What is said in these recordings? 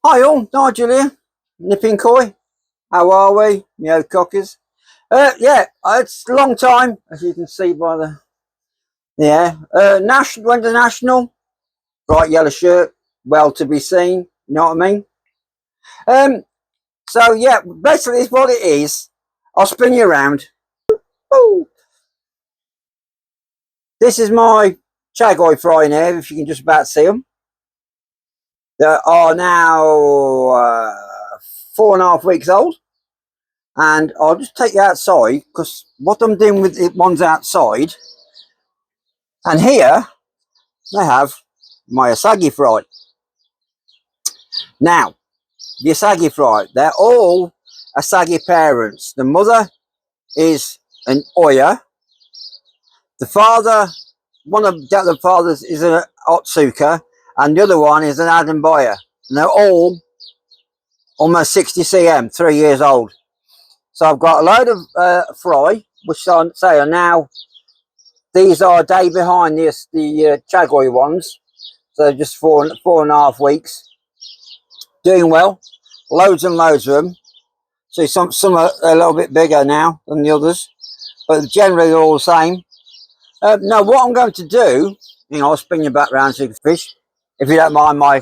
Hi all, Nigel here, Nipping Koi. How are we, me old cockers? It's a long time, as you can see by went to National, bright yellow shirt, well to be seen, you know what I mean? Basically it's what it is. I'll spin you around. Ooh. This is my Chagoy fry here, if you can just about see them. They are now 4.5 weeks old. And I'll just take you outside because what I'm doing with it, one's outside, and here they have my Asagi fry. Now, the Asagi fry, they're all Asagi parents. The mother is an Oya. The father, one of the other fathers is an Otsuka, and the other one is an Adambaya. And they're all almost 60 cm, 3 years old. So I've got a load of fry, which I say are now. These are a day behind the Chagoy ones, so just 4.5 weeks. Doing well, loads and loads of them. See, some are a little bit bigger now than the others, but generally they're all the same. Now, what I'm going to do, I'll spin you back round so you can fish, if you don't mind my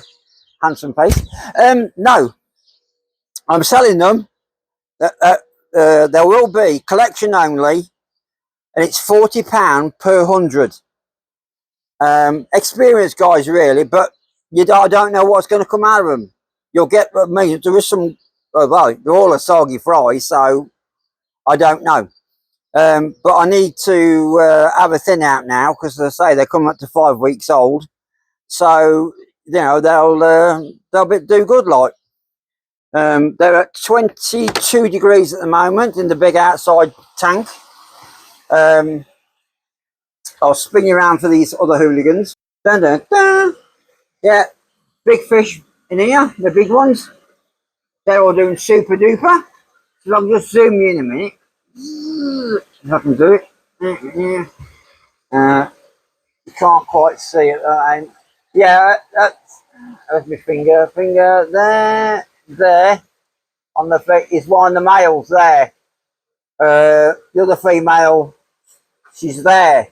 handsome face. No, I'm selling them. There will be collection only, and it's £40 per 100. Experienced guys really, but I don't know what's going to come out of them. You'll get, I mean, there is some, well, they're all Asagi fries, so I don't know. But I need to have a thin out now because, as I say, they're coming up to 5 weeks old. So, they'll do good like. They're at 22 degrees at the moment in the big outside tank. I'll spin you around for these other hooligans. Dun, dun, dun. Yeah, big fish in here, the big ones. They're all doing super duper. So I'll just zoom you in a minute. If I can do it. You can't quite see it. Yeah, that's my finger. Finger there. On the feet is one of the males there. The other female, she's there.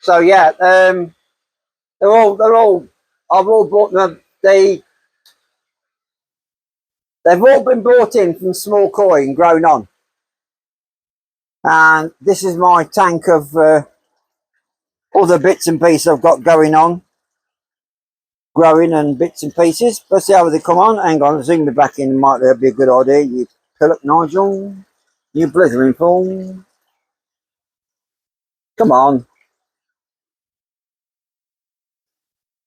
So yeah, they're all. I've all bought them. They've all been brought in from small koi and grown on. And this is my tank of other bits and pieces I've got going on, growing and bits and pieces. Let's see how they come on. Hang on, zoom me back in. Might be a good idea. You pillock, Nigel. You blithering fool. Come on.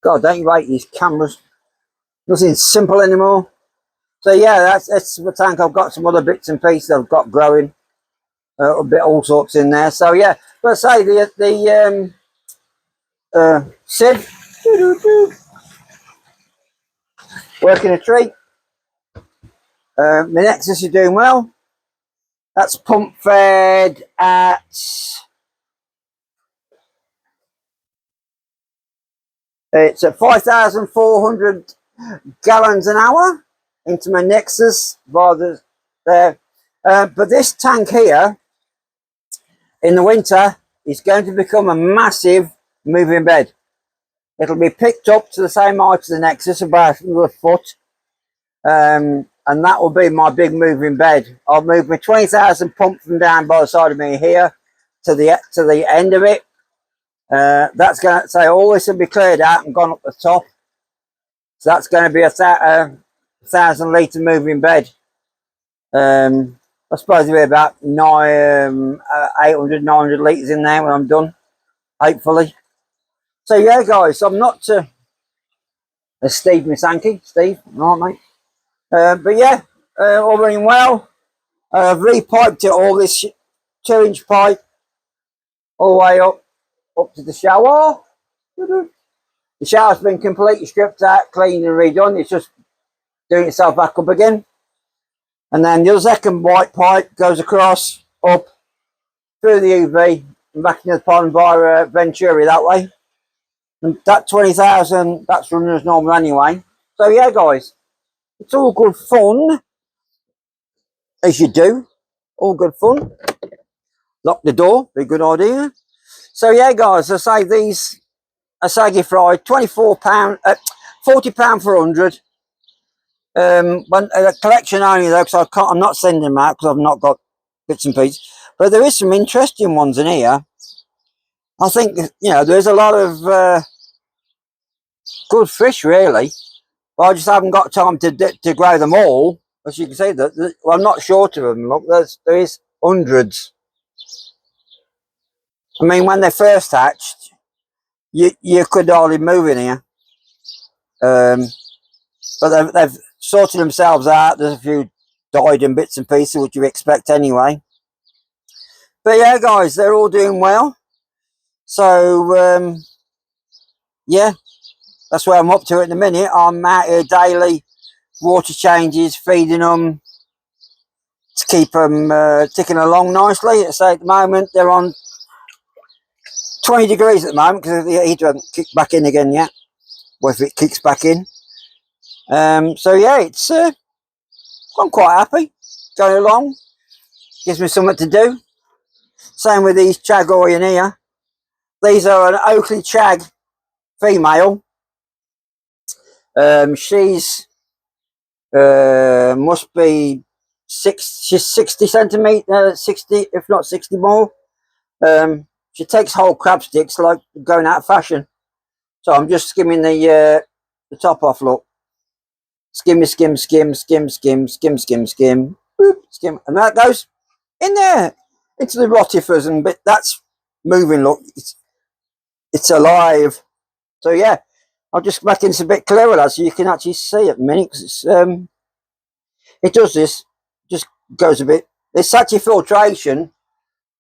God, don't you hate these cameras? Nothing simple anymore. So yeah, that's the tank. I've got some other bits and pieces I've got growing. A bit all sorts in there. So yeah, but say the sieve working a treat. My Nexus is doing well. That's pump fed at it's at 5,400 gallons an hour into my Nexus via there. But this tank here in the winter is going to become a massive moving bed. It'll be picked up to the same height as the Nexus, about a foot. And that will be my big moving bed. I'll move my 20,000 pump from down by the side of me here to the end of it. That's going to say all this will be cleared out and gone up the top. So that's going to be a 1,000 litre moving bed. I suppose there'll be about 800, 900 litres in there when I'm done, hopefully. So yeah, guys, I'm not Steve Misanki. Steve, all right, mate. But yeah, all running well. I've repiped it all, this 2-inch pipe, all the way up to the shower. The shower's been completely stripped out, cleaned and redone. It's just doing itself back up again. And then the second white pipe goes across, up, through the UV, and back into the pond via Venturi that way. And that 20,000, that's running as normal anyway. So yeah, guys, it's all good fun, as you do. All good fun. Lock the door, be a good idea. So yeah, guys, I say these Asagi fry, £24, £40 for 100. When a collection only though, because I'm not sending them out because I've not got bits and pieces. But there is some interesting ones in here. I think, you know, there's a lot of good fish really, but I just haven't got time to grow them all. As you can see, well, I'm not short of them. Look, there is hundreds. I mean, when they first hatched, you could hardly move in here. But they've sorted themselves out. There's a few died in bits and pieces, which you expect anyway. But yeah, guys, they're all doing well. So yeah, that's where I'm up to at the minute. I'm out here daily, water changes, feeding them to keep them ticking along nicely. So at the moment they're on 20 degrees at the moment because the heater hasn't kicked back in again yet. Well, if it kicks back in. So yeah, it's I'm quite happy going along. Gives me something to do. Same with these Chagoi in here. These are an Oakley Chag female. She's must be she's 60 centimetres, 60 if not 60 more. She takes whole crab sticks like going out of fashion. So I'm just skimming the top off. Look, skim, skim, skim, skim, skim, skim, skim, skim, boop, skim, and that goes in there into the rotifers, and but that's moving. Look, it's alive. So yeah, I'll just make this a bit clearer so you can actually see it a minute, because it's it does this, just goes a bit. This actually filtration.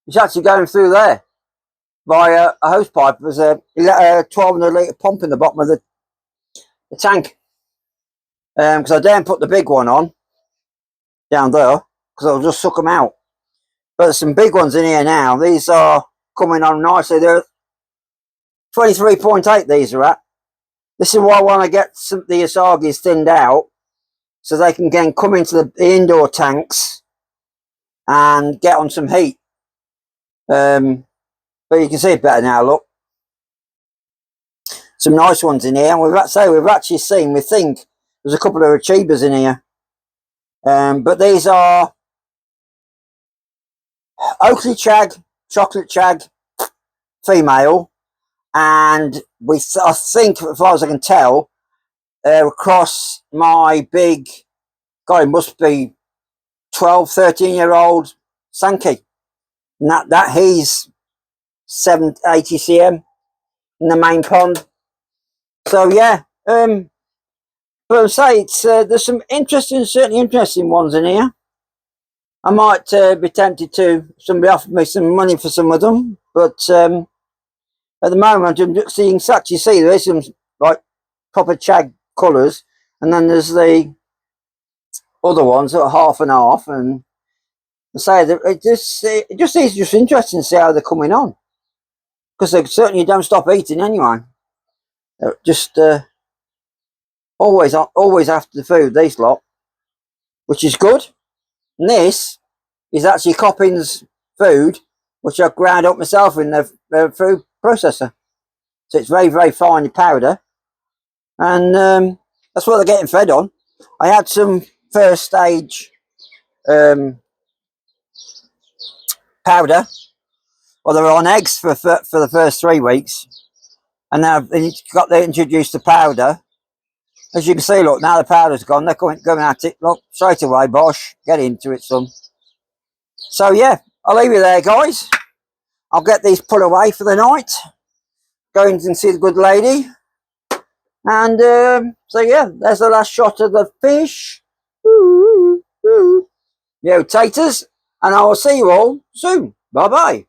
It's actually going through there via a hose pipe. There's a 1200 litre pump in the bottom of the tank. Because I daren't put the big one on down there because I'll just suck them out. But there's some big ones in here now. These are coming on nicely. They're 23.8 these are at. This is why I want to get the Asagis thinned out so they can again come into the indoor tanks and get on some heat. But you can see it better now, look. Some nice ones in here. And we've actually seen, we think, there's a couple of Achibas in here. But these are Oakley Chag, Chocolate Chag, female. And I think, as far as I can tell, across my big, God, it must be 12, 13-year-old Sankey. And that he's 80 cm in the main pond. So yeah, but I say it's there's some certainly interesting ones in here. I might be tempted to. Somebody offered me some money for some of them, but at the moment I'm just seeing such. You see, there's some like proper Chag colours, and then there's the other ones that are half and half. And I say that it just is just interesting to see how they're coming on, because they certainly don't stop eating anyway. They're just always after the food, these lot, which is good. And this is actually Coppin's food, which I've ground up myself in the food processor. So it's very, very fine powder. And that's what they're getting fed on. I had some first stage powder. Well, they were on eggs for the first 3 weeks. And now they introduced the powder. As you can see, look, now the powder's gone. They're going at it. Look, straight away, Bosh. Get into it, son. So, yeah, I'll leave you there, guys. I'll get these put away for the night. Go in and see the good lady. And, so, yeah, there's the last shot of the fish. Yo, taters. And I will see you all soon. Bye-bye.